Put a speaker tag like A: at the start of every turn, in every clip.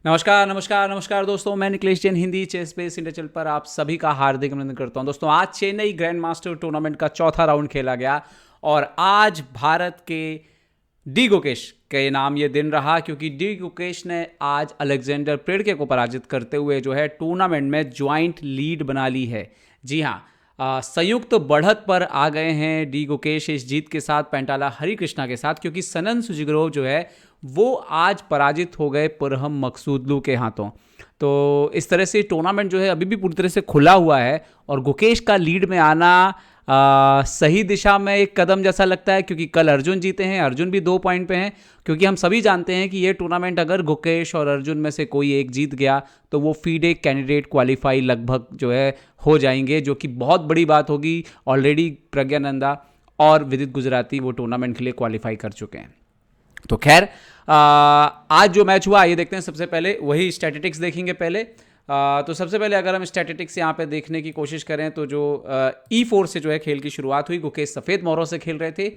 A: नमस्कार नमस्कार नमस्कार दोस्तों, मैं Nikhilesh Jain Hindi ChessBase India channel पर आप सभी का हार्दिक अभिनंदन करता हूं। दोस्तों, आज चेन्नई ग्रैंड मास्टर टूर्नामेंट का चौथा राउंड खेला गया और आज भारत के डी गुकेश के नाम ये दिन रहा, क्योंकि डी गुकेश ने आज अलेक्जेंडर प्रेडके को पराजित करते हुए जो है टूर्नामेंट में ज्वाइंट लीड बना ली है। जी हाँ, संयुक्त बढ़त पर आ गए हैं डी गुकेश इस जीत के साथ पेंटाला हरिकृष्णा के साथ, क्योंकि सनन सुजिग्रोव जो है वो आज पराजित हो गए पुरहम मकसूदलू के हाथों। तो इस तरह से टूर्नामेंट जो है अभी भी पूरी तरह से खुला हुआ है और गुकेश का लीड में आना सही दिशा में एक कदम जैसा लगता है, क्योंकि कल अर्जुन जीते हैं, अर्जुन भी 2 पॉइंट पे हैं। क्योंकि हम सभी जानते हैं कि ये टूर्नामेंट अगर गुकेश और अर्जुन में से कोई एक जीत गया तो वो फीडे कैंडिडेट क्वालिफाई लगभग जो है हो जाएंगे, जो कि बहुत बड़ी बात होगी। ऑलरेडी प्रज्ञानंदा और विदित गुजराती वो टूर्नामेंट के लिए क्वालिफाई कर चुके हैं। तो खैर, आज जो मैच हुआ ये देखते हैं। सबसे पहले वही स्टैटिस्टिक्स देखेंगे पहले। तो सबसे पहले अगर हम स्टैटिस्टिक्स यहाँ पे देखने की कोशिश करें तो जो E4 से जो है खेल की शुरुआत हुई। गुकेश सफ़ेद मोहरों से खेल रहे थे।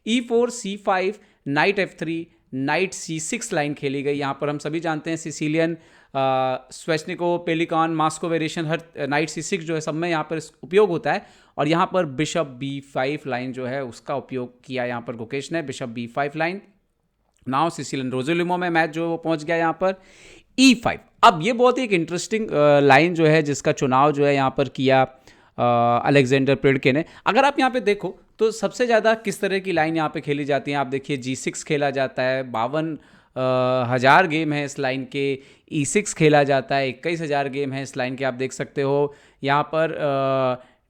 A: E4 C5 night F3 night C6 line खेली गई। यहाँ पर हम सभी जानते हैं सिसिलियन, स्वेचनिको, पेलिकॉन, मास्को वेरिएशन, हर नाइट C6 जो है सब में यहाँ पर उपयोग होता है। और यहाँ पर बिशप B5 लाइन जो है उसका उपयोग किया यहाँ पर गुकेश ने। Bishop B5 line. Now Sicilian Rossolimo में मैच जो पहुंच गया यहाँ पर E5। अब ये बहुत ही एक इंटरेस्टिंग लाइन जो है जिसका चुनाव जो है यहाँ पर किया अलेक्जेंडर प्रेडके ने। अगर आप यहाँ पे देखो तो सबसे ज़्यादा किस तरह की लाइन यहाँ पे खेली जाती है, आप देखिए G6 खेला जाता है, 52,000 गेम है इस लाइन के। E6 खेला जाता है, 21,000 गेम है इस लाइन के, आप देख सकते हो। यहाँ पर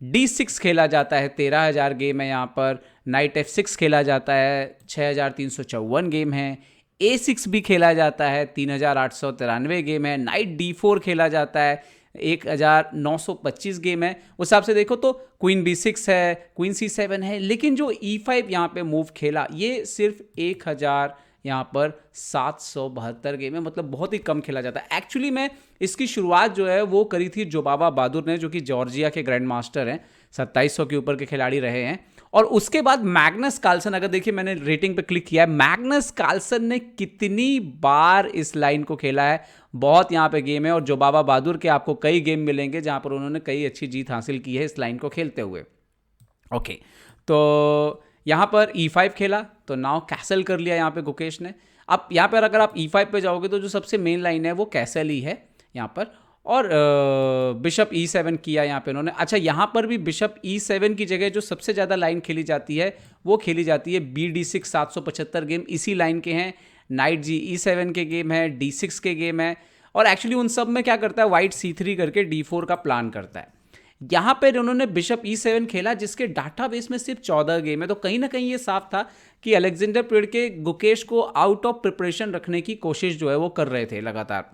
A: D6 खेला जाता है, 13,000 गेम है यहाँ पर। नाइट F6 खेला जाता है, 6,354 गेम है। A6 भी खेला जाता है, 3,893 गेम है। नाइट D4 खेला जाता है, 1,925 गेम है। उस हिसाब से देखो तो क्वीन B6 है, क्वीन C7 है, लेकिन जो E5 यहाँ पे मूव खेला ये सिर्फ 1,000 यहाँ पर 772 गेम है, मतलब बहुत ही कम खेला जाता है। एक्चुअली में इसकी शुरुआत जो है वो करी थी जोबाबा बहादुर ने, जो कि जॉर्जिया के ग्रैंड मास्टर हैं, 2700 के ऊपर के खिलाड़ी रहे हैं। और उसके बाद मैग्नस कार्लसन, अगर देखिए मैंने रेटिंग पे क्लिक किया है, मैग्नस कार्लसन ने कितनी बार इस लाइन को खेला है, बहुत यहाँ पे गेम है। और जोबाबा बहादुर के आपको कई गेम मिलेंगे जहाँ पर उन्होंने कई अच्छी जीत हासिल की है इस लाइन को खेलते हुए। ओके, तो यहाँ पर E5 खेला तो नाउ कैसल कर लिया यहाँ पे गुकेश ने। अब यहाँ पर अगर आप E5 पे जाओगे तो जो सबसे मेन लाइन है वो कैसल ही है यहाँ पर। और बिशप E7 किया यहाँ पे उन्होंने। अच्छा, यहाँ पर भी बिशप E7 की जगह जो सबसे ज़्यादा लाइन खेली जाती है वो खेली जाती है BD6, 775 गेम इसी लाइन के हैं। नाइट E7 के गेम है, D6 के गेम है। और एक्चुअली उन सब में क्या करता है, वाइट C3 करके D4 का प्लान करता है। यहाँ पर उन्होंने बिशप E7 खेला जिसके डाटाबेस में सिर्फ 14 गेम है। तो कहीं ना कहीं ये साफ था कि अलेक्जेंडर प्रेडके गुकेश को आउट ऑफ प्रिपरेशन रखने की कोशिश जो है वो कर रहे थे लगातार।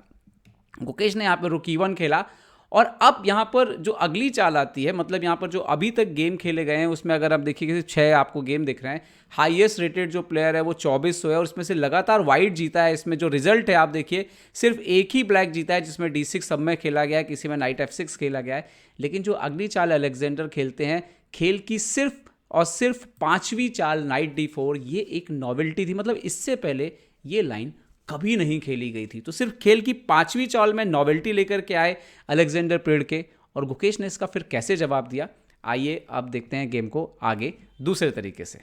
A: गुकेश ने यहाँ पर रुक E1 खेला। और अब यहाँ पर जो अगली चाल आती है, मतलब यहाँ पर जो अभी तक गेम खेले गए हैं उसमें अगर आप देखिए 6 आपको गेम दिख रहे हैं। हाईएस्ट रेटेड जो प्लेयर है वो 2400 है और उसमें से लगातार वाइट जीता है। इसमें जो रिजल्ट है आप देखिए, सिर्फ एक ही ब्लैक जीता है जिसमें D6 सब में खेला गया है, किसी में नाइट F6 खेला गया है। लेकिन जो अगली चाल अलेक्जेंडर खेलते हैं, खेल की सिर्फ और सिर्फ 5वीं चाल नाइट D4, ये एक नॉवेल्टी थी। मतलब इससे पहले ये लाइन कभी नहीं खेली गई थी। तो सिर्फ खेल की 5वीं चाल में नॉवेल्टी लेकर के आए अलेक्जेंडर प्रेडके, और गुकेश ने इसका फिर कैसे जवाब दिया, आइए अब देखते हैं गेम को आगे दूसरे तरीके से।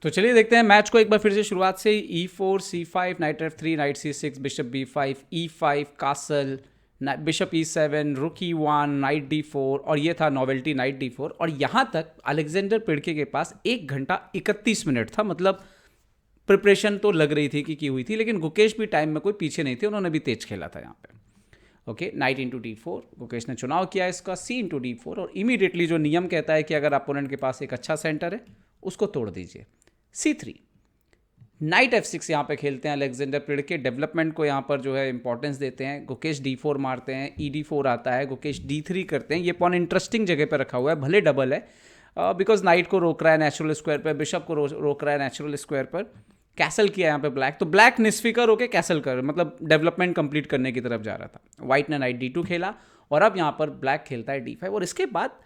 A: तो चलिए देखते हैं मैच को एक बार फिर से शुरुआत से। E4 C5 night F3 night C6 bishop B5 E5 castle, bishop E7 रुक E1 नाइट D4, और ये था नॉवेल्टी नाइट D4। और यहाँ तक अलेक्जेंडर प्रेडके के पास 1 घंटा 31 मिनट था। मतलब प्रिपरेशन तो लग रही थी कि की हुई थी, लेकिन गुकेश भी टाइम में कोई पीछे नहीं थे, उन्होंने भी तेज खेला था यहाँ पे। Okay, night into D4, Gukesh ने चुनाव किया इसका C इंटू D4। और इमीडिएटली जो नियम कहता है कि अगर अपोनेंट के पास एक अच्छा सेंटर है उसको तोड़ दीजिए। C3 नाइट F6 यहाँ पे खेलते हैं अलेक्जेंडर प्रेडके। डेवलपमेंट को यहाँ पर जो है इंपॉर्टेंस देते हैं। गुकेश D4 मारते हैं, ED4 आता है, गुकेश D3 करते हैं। ये पॉन इंटरेस्टिंग जगह पर रखा हुआ है, भले डबल है, बिकॉज नाइट को रोक रहा है नेचुरल स्क्वायर पर, बिशप को रोक रहा है नेचुरल स्क्वायर पर। कैसल किया यहाँ पे ब्लैक, तो ब्लैक निस्फिकर होके कैसल कर, मतलब डेवलपमेंट कंप्लीट करने की तरफ जा रहा था। वाइट ने नाइट D2 खेला और अब यहाँ पर ब्लैक खेलता है D5। और इसके बाद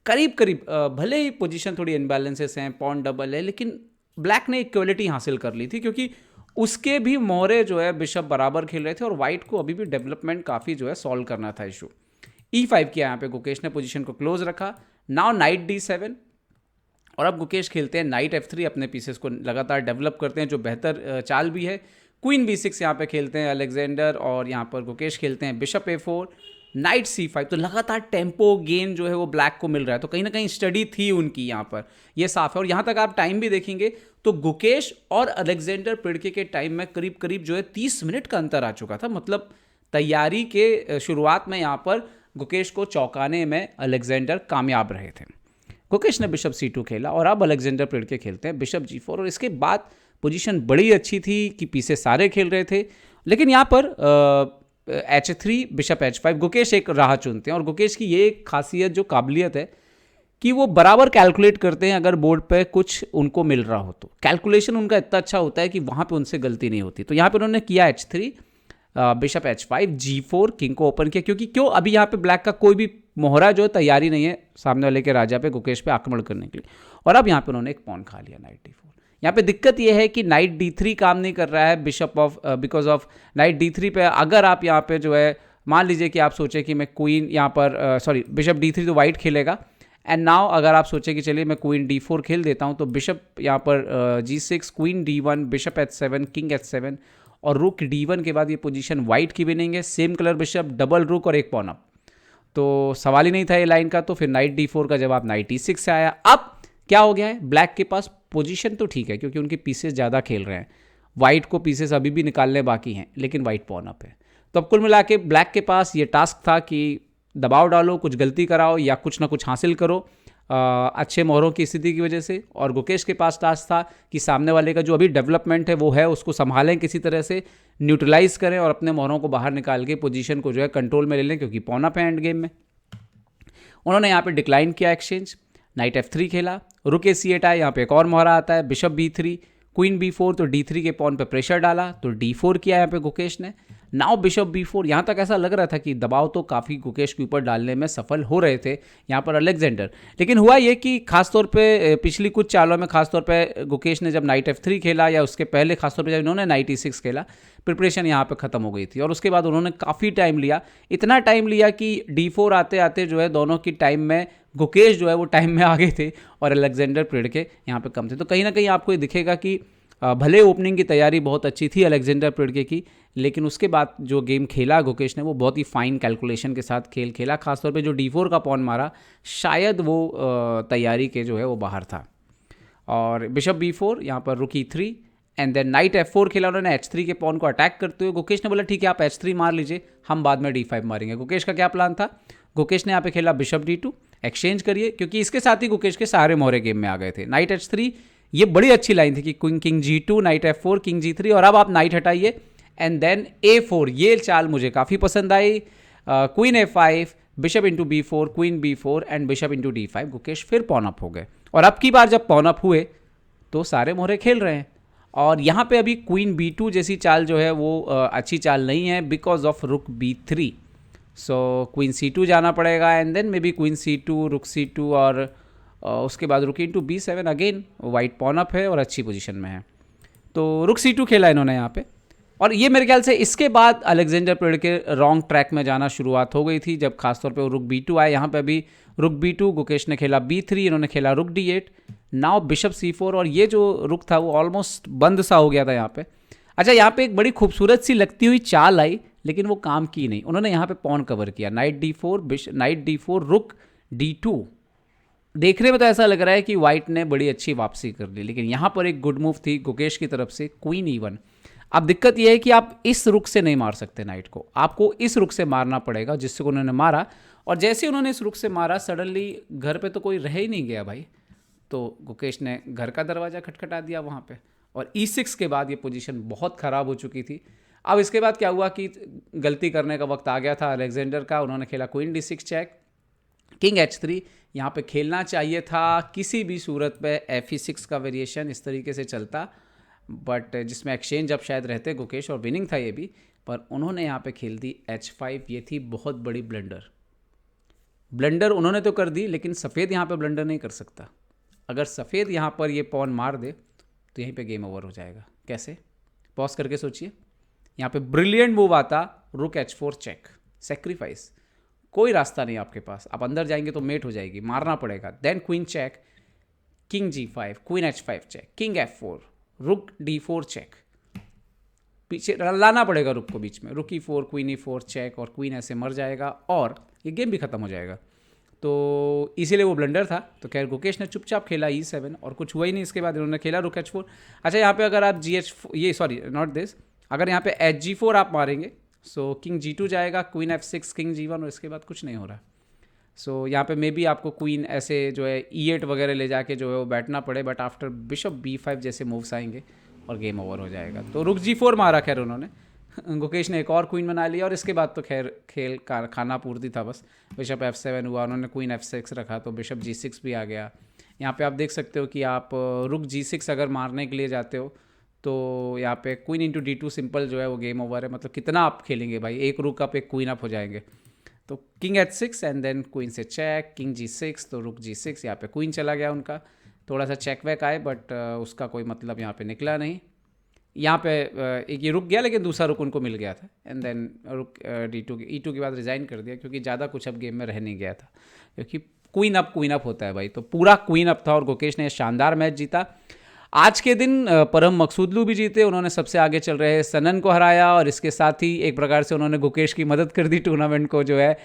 A: करीब करीब भले ही पोजीशन थोड़ी इनबैलेंसेस हैं, पॉन डबल है, लेकिन ब्लैक ने इक्वलिटी हासिल कर ली थी, क्योंकि उसके भी मोहरे जो है बिशप बराबर खेल रहे थे और वाइट को अभी भी डेवलपमेंट काफ़ी जो है सॉल्व करना था इशू। E5 किया यहाँ पे गुकेश ने, पोजीशन को क्लोज रखा। नाउ नाइट D7 और अब गुकेश खेलते हैं नाइट F3, अपने पीसेस को लगातार डेवलप करते हैं जो बेहतर चाल भी है। क्वीन B6 यहाँ पे खेलते हैं अलेक्जेंडर और यहाँ पर गुकेश खेलते हैं बिशप A4, नाइट C5। तो लगातार टेम्पो गेन जो है वो ब्लैक को मिल रहा है, तो कहीं ना कहीं स्टडी थी उनकी यहाँ पर, ये साफ है। और यहाँ तक आप टाइम भी देखेंगे तो गुकेश और अलेक्जेंडर पिड़के के टाइम में करीब करीब जो है 30 मिनट का अंतर आ चुका था। मतलब तैयारी के शुरुआत में यहाँ पर गुकेश को चौंकाने में अलेक्जेंडर कामयाब रहे थे। गुकेश ने बिशप C2 खेला और अब अलेक्जेंडर पिड़के खेलते हैं बिशप G4 और इसके बाद पोजीशन बड़ी अच्छी थी कि पीछे सारे खेल रहे थे, लेकिन यहाँ पर H3 बिशप H5 गुकेश एक राह चुनते हैं। और गुकेश की ये खासियत जो काबिलियत है कि वो बराबर कैलकुलेट करते हैं, अगर बोर्ड पे कुछ उनको मिल रहा हो तो कैलकुलेशन उनका इतना अच्छा होता है कि वहाँ पे उनसे गलती नहीं होती। तो यहाँ पे उन्होंने किया H3 bishop H5 G4, king को ओपन किया, क्योंकि क्यों अभी यहाँ पे ब्लैक का कोई भी मोहरा जो है तैयारी नहीं है सामने वाले के राजा पे गुकेश पे आक्रमण करने के लिए। और अब यहाँ पे उन्होंने एक पॉन खा लिया नाइट D4। यहाँ पे दिक्कत यह है कि नाइट D3 काम नहीं कर रहा है bishop of because of night D3 पे अगर आप यहाँ पे जो है मान लीजिए कि आप सोचे कि मैं क्वीन यहाँ पर सॉरी बिशप D3 तो वाइट खेलेगा, एंड नाउ अगर आप सोचे कि चलिए मैं क्वीन D4 खेल देता हूँ तो बिशप यहाँ पर G6, queen D1, bishop H7, king H7 और रुक D1 के बाद ये पोजीशन वाइट की विनिंग है। सेम कलर बिशप, डबल रुक और एक पॉन अप, तो सवाल ही नहीं था ये लाइन का। तो फिर नाइट D4 का जवाब नाइट E6 से आया। अब क्या हो गया है, ब्लैक के पास पोजीशन तो ठीक है क्योंकि उनके पीसेस ज़्यादा खेल रहे हैं, वाइट को पीसेस अभी भी निकालने बाकी हैं, लेकिन वाइट पॉन अप है। तो अब कुल मिला के ब्लैक के पास ये टास्क था कि दबाव डालो, कुछ गलती कराओ या कुछ ना कुछ हासिल करो अच्छे मोहरों की स्थिति की वजह से। और गुकेश के पास टास्क था कि सामने वाले का जो अभी डेवलपमेंट है वो है उसको संभालें, किसी तरह से न्यूट्रलाइज करें और अपने मोहरों को बाहर निकाल के पोजीशन को जो है कंट्रोल में ले लें, क्योंकि पॉन अप है एंड गेम में। उन्होंने यहाँ पे डिक्लाइन किया एक्सचेंज, नाइट F3 खेला, रुक A8 आया, यहाँ पे एक और मोहरा आता है बिशप B3, क्वीन B4, तो D3 के पॉन पे प्रेशर डाला तो D4 किया यहाँ पे गुकेश ने। नाउ बिशप B4, यहाँ तक ऐसा लग रहा था कि दबाव तो काफ़ी गुकेश के ऊपर डालने में सफल हो रहे थे यहाँ पर अलेक्जेंडर, लेकिन हुआ ये कि खासतौर पे पिछली कुछ चालों में खासतौर पे गुकेश ने जब नाइट F3 खेला या उसके पहले खासतौर पे जब इन्होंने नाइट E6 खेला, प्रिपरेशन यहाँ पे ख़त्म हो गई थी। और उसके बाद उन्होंने काफ़ी टाइम लिया, इतना टाइम लिया कि D4 आते आते जो है दोनों की टाइम में गुकेश जो है वो टाइम में आगे थे और अलेक्जेंडर पिड़के यहाँ पे कम थे। तो कहीं ना कहीं आपको ये दिखेगा कि भले ओपनिंग की तैयारी बहुत अच्छी थी अलेक्जेंडर पिड़के की, लेकिन उसके बाद जो गेम खेला गुकेश ने वो बहुत ही फाइन कैलकुलेशन के साथ खेल खेला। खासतौर पे जो D4 का पॉन मारा शायद वो तैयारी के जो है वो बाहर था। और बिशप B4 यहाँ पर रुक E3 and then night F4 खेला उन्होंने H3 के पॉन को अटैक करते हुए। गुकेश ने बोला ठीक है आप H3 मार लीजिए, हम बाद में D5 मारेंगे। गुकेश का क्या प्लान था, गुकेश ने यहाँ पे खेला बिशप D2, एक्सचेंज करिए, क्योंकि इसके साथ ही गुकेश के सारे मोहरे गेम में आ गए थे। नाइट H3 ये बड़ी अच्छी लाइन थी कि queen king G2, night F4, king G3 और अब आप नाइट हटाइए एंड देन A4। ये चाल मुझे काफ़ी पसंद आई। Queen A5, bishop into B4, queen B4 and bishop into D5। Gukesh फिर पॉन अप हो गए और अब की बार जब पॉन अप हुए तो सारे मोहरे खेल रहे हैं। और यहाँ पे अभी क्वीन B2 जैसी चाल जो है वो अच्छी चाल नहीं है बिकॉज ऑफ रुक B3। सो क्वीन C2 जाना पड़ेगा and then maybe queen C2, rook C2 और उसके बाद rook into B7। Again white pawn up है और अच्छी पोजीशन में है, तो रुक C2 खेला इन्होंने यहाँ पे। और ये मेरे ख्याल से इसके बाद अलेक्जेंडर पिड़के रॉन्ग ट्रैक में जाना शुरुआत हो गई थी, जब खासतौर पे वो रुक B2 आए। यहाँ पे अभी रुक B2, गुकेश ने खेला B3, इन्होंने खेला रुक D8, नाउ बिशप C4 और ये जो रुक था वो ऑलमोस्ट बंद सा हो गया था यहाँ पे। अच्छा यहाँ पे एक बड़ी खूबसूरत सी लगती हुई चाल आई लेकिन वो काम की नहीं। उन्होंने यहाँ पे पॉन कवर किया, नाइट D4, नाइट D4, रुक D2। देखने में तो ऐसा लग रहा है कि वाइट ने बड़ी अच्छी वापसी कर ली, लेकिन यहाँ पर एक गुड मूव थी गुकेश की तरफ से, क्वीन E1। अब दिक्कत यह है कि आप इस रुक से नहीं मार सकते नाइट को, आपको इस रुक से मारना पड़ेगा जिससे उन्होंने मारा। और जैसे उन्होंने इस रुक से मारा सडनली घर पे तो कोई रह ही नहीं गया भाई, तो गुकेश ने घर का दरवाज़ा खटखटा दिया वहाँ पे। और E6 के बाद ये पोजीशन बहुत ख़राब हो चुकी थी। अब इसके बाद क्या हुआ कि गलती करने का वक्त आ गया था अलेक्जेंडर का। उन्होंने खेला queen D6 check, king H3। यहाँ पे खेलना चाहिए था किसी भी सूरत पे F6 का वेरिएशन इस तरीके से चलता, बट जिसमें एक्सचेंज अब शायद रहते गुकेश और विनिंग था ये भी, पर उन्होंने यहाँ पे खेल दी H5। ये थी बहुत बड़ी ब्लंडर उन्होंने तो कर दी, लेकिन सफ़ेद यहाँ पे ब्लंडर नहीं कर सकता। अगर सफ़ेद यहाँ पर ये पॉन मार दे तो यहीं पे गेम ओवर हो जाएगा। कैसे, पॉज करके सोचिए, यहाँ पे ब्रिलियंट मूव आता, रुक H4 चेक, सेक्रीफाइस, कोई रास्ता नहीं आपके पास, आप अंदर जाएंगे तो मेट हो जाएगी, मारना पड़ेगा। Then queen check, king G5, queen H5 check, king F4, rook D4 check, पीछे लाना पड़ेगा रुक को बीच में, रुक E4, क्वीन E4 चेक, और क्वीन ऐसे मर जाएगा और ये गेम भी खत्म हो जाएगा। तो इसीलिए वो ब्लंडर था। तो खैर गुकेश ने चुपचाप खेला E7 और कुछ हुआ ही नहीं। इसके बाद इन्होंने खेला रुक H4। अच्छा, यहाँ पे अगर आप नॉट दिस, अगर यहाँ पे H4 आप मारेंगे, सो किंग G2 जाएगा, क्वीन F6, किंग G1, और इसके बाद कुछ नहीं हो रहा। सो यहाँ पे मे बी आपको क्वीन ऐसे जो है E8 वगैरह ले जाके जो है वो बैठना पड़े, बट आफ्टर बिशप B5 जैसे मूव्स आएंगे और गेम ओवर हो जाएगा। तो रुक G4 मारा खैर उन्होंने, गुकेश ने एक और क्वीन बना लिया, और इसके बाद तो खैर खेल का खाना पूर्ति था बस। बिशप F7 हुआ, उन्होंने क्वीन F6 रखा, तो बिशप G6 भी आ गया। यहाँ पे आप देख सकते हो कि आप रुक G6 अगर मारने के लिए जाते हो तो यहाँ पे क्वीन इंटू D2 सिंपल जो है वो गेम ओवर है। मतलब कितना आप खेलेंगे भाई, एक रुक अप एक क्वीन अप हो जाएंगे। तो king H6 and then queen से चेक, किंग G6, तो रुक G6, यहाँ पे क्वीन चला गया उनका। थोड़ा सा चेक वैक आए, बट उसका कोई मतलब यहाँ पे निकला नहीं। यहाँ पे एक ये रुक गया, लेकिन दूसरा रुक उनको मिल गया था, एंड देन रुक E2 के बाद रिज़ाइन कर दिया, क्योंकि ज़्यादा कुछ अब गेम में रह नहीं गया था, क्योंकि क्वीन अप होता है भाई। तो पूरा क्वीन अप था और गुकेश ने शानदार मैच जीता। आज के दिन परम मकसूदलू भी जीते, उन्होंने सबसे आगे चल रहे सनन को हराया, और इसके साथ ही एक प्रकार से उन्होंने गुकेश की मदद कर दी टूर्नामेंट को, जो है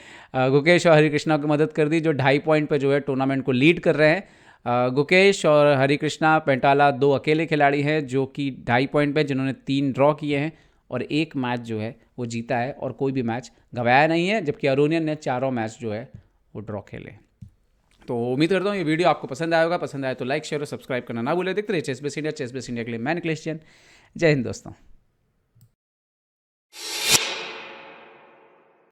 A: गुकेश और हरिकृष्णा की मदद कर दी, जो 2.5 पॉइंट पे जो है टूर्नामेंट को लीड कर रहे हैं। गुकेश और हरिकृष्णा पेंटाला 2 अकेले खिलाड़ी हैं जो कि 2.5 पॉइंट पे, जिन्होंने 3 ड्रॉ किए हैं और 1 मैच जो है वो जीता है, और कोई भी मैच गंवाया नहीं है, जबकि अरुणियन ने 4 मैच जो है वो ड्रॉ खेले। तो उम्मीद करता हूँ ये वीडियो आपको पसंद आया होगा। पसंद आया तो लाइक, शेयर और सब्सक्राइब करना ना भूलें। देखते रहिए चेस बेस इंडिया के लिए मैं निखिलेश जैन। जय हिंद दोस्तों।